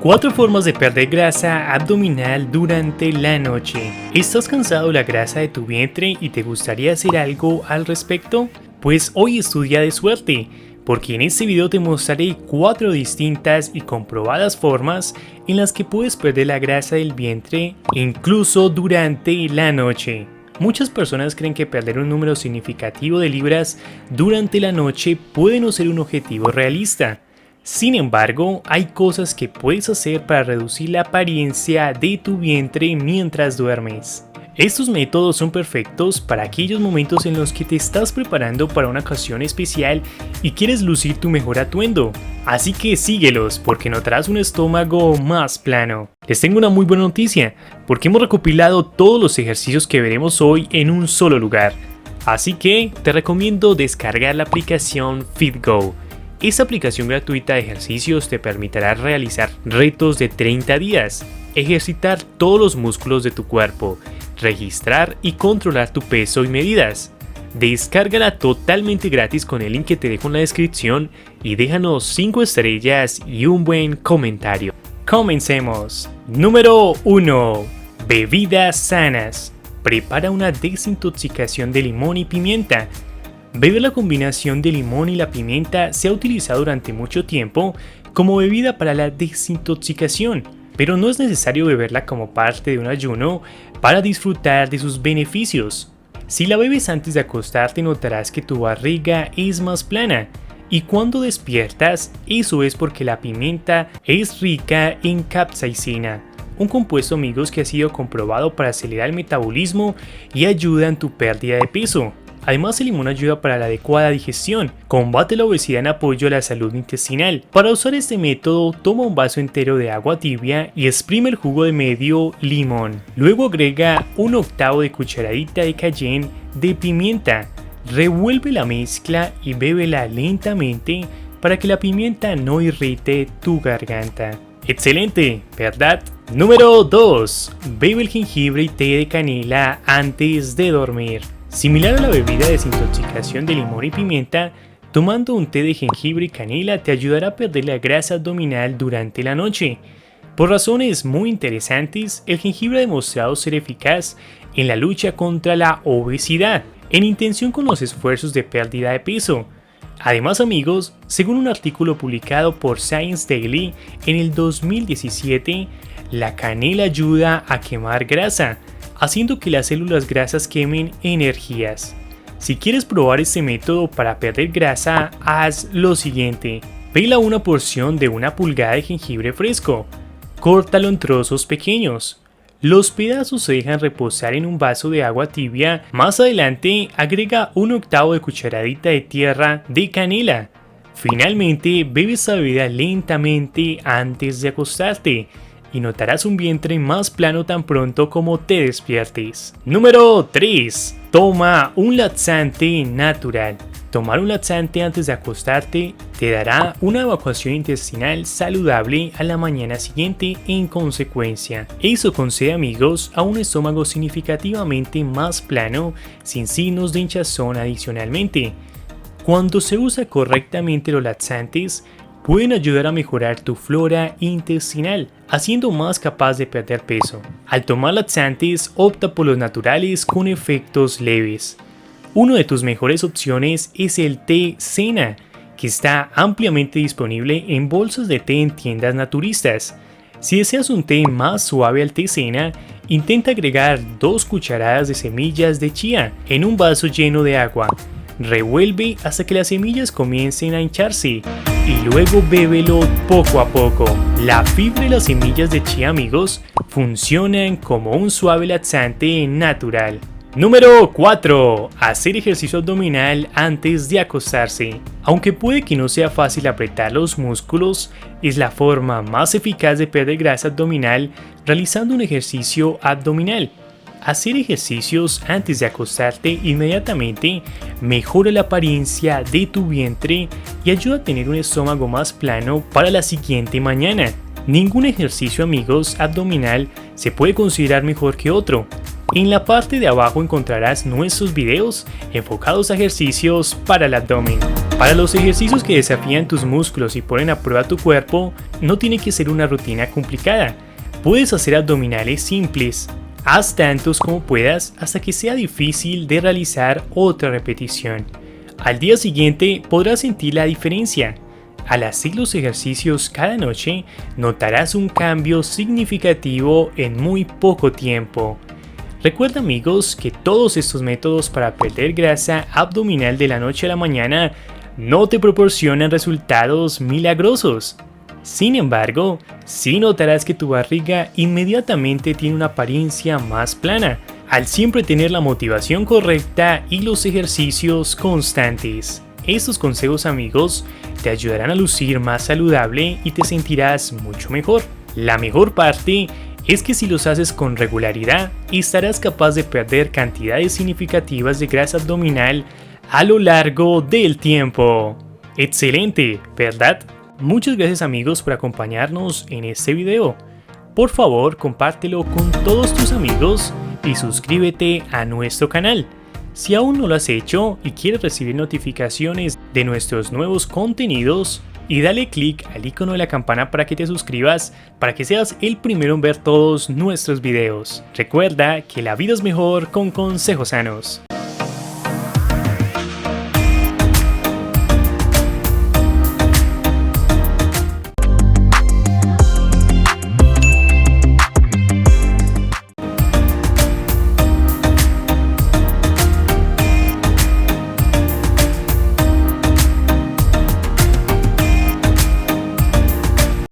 4 formas de perder grasa abdominal durante la noche. ¿Estás cansado de la grasa de tu vientre y te gustaría hacer algo al respecto? Pues hoy es tu día de suerte, porque en este video te mostraré 4 distintas y comprobadas formas en las que puedes perder la grasa del vientre incluso durante la noche. Muchas personas creen que perder un número significativo de libras durante la noche puede no ser un objetivo realista. Sin embargo, hay cosas que puedes hacer para reducir la apariencia de tu vientre mientras duermes. Estos métodos son perfectos para aquellos momentos en los que te estás preparando para una ocasión especial y quieres lucir tu mejor atuendo. Así que síguelos porque notarás un estómago más plano. Les tengo una muy buena noticia, porque hemos recopilado todos los ejercicios que veremos hoy en un solo lugar. Así que te recomiendo descargar la aplicación FitGo. Esta aplicación gratuita de ejercicios te permitirá realizar retos de 30 días, ejercitar todos los músculos de tu cuerpo, registrar y controlar tu peso y medidas. Descárgala totalmente gratis con el link que te dejo en la descripción y déjanos 5 estrellas y un buen comentario. Comencemos. Número 1. Bebidas sanas. Prepara una desintoxicación de limón y pimienta. Beber la combinación de limón y la pimienta se ha utilizado durante mucho tiempo como bebida para la desintoxicación, pero no es necesario beberla como parte de un ayuno para disfrutar de sus beneficios. Si la bebes antes de acostarte notarás que tu barriga es más plana, y cuando despiertas, eso es porque la pimienta es rica en CAPSAICINA, un compuesto amigos que ha sido comprobado para acelerar el metabolismo y ayuda en tu pérdida de peso. Además, el limón ayuda para la adecuada digestión, combate la obesidad en apoyo a la salud intestinal. Para usar este método, toma un vaso entero de agua tibia y exprime el jugo de medio limón. Luego agrega 1/8 de cucharadita de cayenne de pimienta. Revuelve la mezcla y bébela lentamente para que la pimienta no irrite tu garganta. ¡Excelente! ¿Verdad? Número 2. Bebe el jengibre y té de canela antes de dormir. Similar a la bebida de desintoxicación de limón y pimienta, tomando un té de jengibre y canela te ayudará a perder la grasa abdominal durante la noche. Por razones muy interesantes, el jengibre ha demostrado ser eficaz en la lucha contra la obesidad, en intención con los esfuerzos de pérdida de peso. Además amigos, según un artículo publicado por Science Daily en el 2017, la canela ayuda a quemar grasa, haciendo que las células grasas quemen energías. Si quieres probar este método para perder grasa, haz lo siguiente. Pela una porción de 1 pulgada de jengibre fresco. Córtalo en trozos pequeños. Los pedazos se dejan reposar en un vaso de agua tibia. Más adelante, agrega 1/8 de cucharadita de tierra de canela. Finalmente, bebe esta bebida lentamente antes de acostarte y notarás un vientre más plano tan pronto como te despiertes. Número 3. Toma un laxante natural. Tomar un laxante antes de acostarte te dará una evacuación intestinal saludable a la mañana siguiente en consecuencia. Eso concede amigos a un estómago significativamente más plano sin signos de hinchazón adicionalmente. Cuando se usa correctamente los laxantes, pueden ayudar a mejorar tu flora intestinal, haciendo más capaz de perder peso. Al tomar laxantes, opta por los naturales con efectos leves. Una de tus mejores opciones es el té cena, que está ampliamente disponible en bolsas de té en tiendas naturistas. Si deseas un té más suave al té cena, intenta agregar 2 cucharadas de semillas de chía en un vaso lleno de agua. Revuelve hasta que las semillas comiencen a hincharse y luego bébelo poco a poco. La fibra y las semillas de chía amigos funcionan como un suave laxante natural. Número 4. Hacer ejercicio abdominal antes de acostarse. Aunque puede que no sea fácil apretar los músculos, es la forma más eficaz de perder grasa abdominal realizando un ejercicio abdominal. Hacer ejercicios antes de acostarte inmediatamente mejora la apariencia de tu vientre y ayuda a tener un estómago más plano para la siguiente mañana. Ningún ejercicio amigos abdominal se puede considerar mejor que otro. En la parte de abajo encontrarás nuestros videos enfocados a ejercicios para el abdomen. Para los ejercicios que desafían tus músculos y ponen a prueba tu cuerpo, no tiene que ser una rutina complicada. Puedes hacer abdominales simples. Haz tantos como puedas hasta que sea difícil de realizar otra repetición. Al día siguiente podrás sentir la diferencia. Al hacer los ejercicios cada noche, notarás un cambio significativo en muy poco tiempo. Recuerda, amigos, que todos estos métodos para perder grasa abdominal de la noche a la mañana no te proporcionan resultados milagrosos. Sin embargo, sí notarás que tu barriga inmediatamente tiene una apariencia más plana, al siempre tener la motivación correcta y los ejercicios constantes. Estos consejos, amigos, te ayudarán a lucir más saludable y te sentirás mucho mejor. La mejor parte es que si los haces con regularidad, estarás capaz de perder cantidades significativas de grasa abdominal a lo largo del tiempo. ¡Excelente!, ¿verdad? Muchas gracias, amigos, por acompañarnos en este video. Por favor, compártelo con todos tus amigos y suscríbete a nuestro canal. Si aún no lo has hecho y quieres recibir notificaciones de nuestros nuevos contenidos, y dale click al icono de la campana para que te suscribas, para que seas el primero en ver todos nuestros videos. Recuerda que la vida es mejor con consejos sanos.